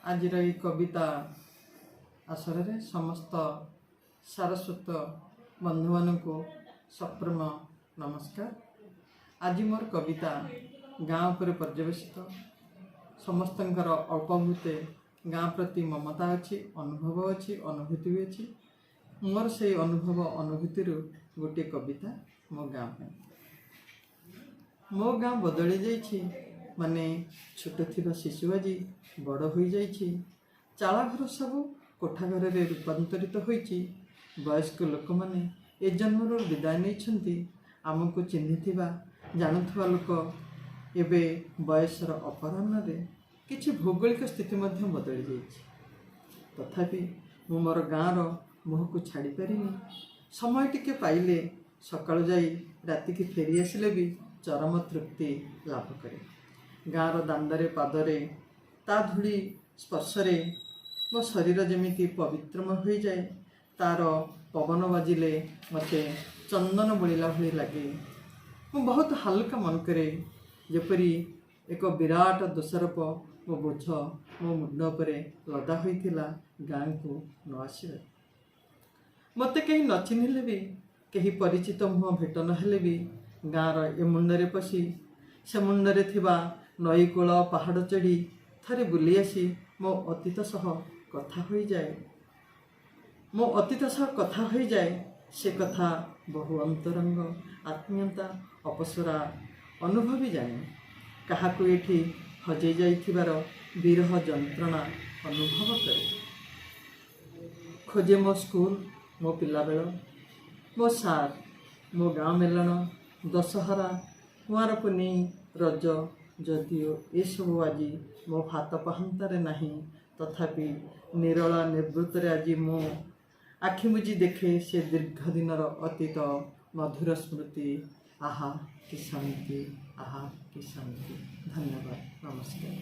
आज ये कविता आसर रे समस्त सारस्वत बंधु मान को सप्रेम नमस्कार। आज मोर कविता गाँव पर पर्यवेसित समस्त अल्प बहुते गाँ प्रति ममता अच्छी, अनुभव अच्छी, अनुभूति भी अच्छी। मोर से अनुभव अनुभूति गोटे कविता मो गाँ पे। मो गाँ बदली जाइछि माने छोट थिबा शिशु आज बड़ हो जाइछि। चाला घर सबू कोठा घर रे रूपांतरित होइछि। वयस्क लोक माने ए जन्म विदाय नहीं आमको चिन्हिथिबा जानुथबा लोक एबे बयसर अपराह्न रे किछि भौगोलिक स्थिति मध्य बदली जाइछि। तथापि मु मोर गाँर मुह को छाड़ी पारिनी। समय टिके पाइले सकाळु जाई राति की फेरी आसिले भी चरम तृप्ति लाभ करे। गाँर दांडरे पादरे ता धूली स्पर्शरे मो शरीर जेमिति पवित्रमय हो जाए। तार पवन बाजिले मते चंदन बोलिला भली लगे। मु बहुत हल्का मन करे जेपरी एक विराट दोषारोप मो बोझ मो मुंड उपरे लदा होइथिला गाँ को न आसिबे। मते कहीं न चिन्हिले भी कहीं परिचित मुह भेट नहेले भी गाँर ए मुंडरे पशि से मुंडरे थिबा नई कूल पहाड़ चढ़ी थरे बुली आसी मो अतीत सह कथा हो जाए। मो अतीत सह कथा हो जाए। से कथा बहु अंतरंग आत्मीयता अपसरा अनुभवी जाने। काहाकु एठी हजे जाइथिबार विरह जंत्रणा अनुभव करे। खोजे मो स्कूल, मो पिला बेल, मो सार, मो गाँव मेलन, दशहरा, कुआर पुनेई, रज, जदिओ ये सब आज मो हाथ पाहंतारे नहीं। तथापि निरला निवृत्तरे आज मो आखि मुझी देखे से दीर्घ दिनर अतीत मधुर स्मृति। आहा कि शांति, आहा कि शांति। धन्यवाद, नमस्कार।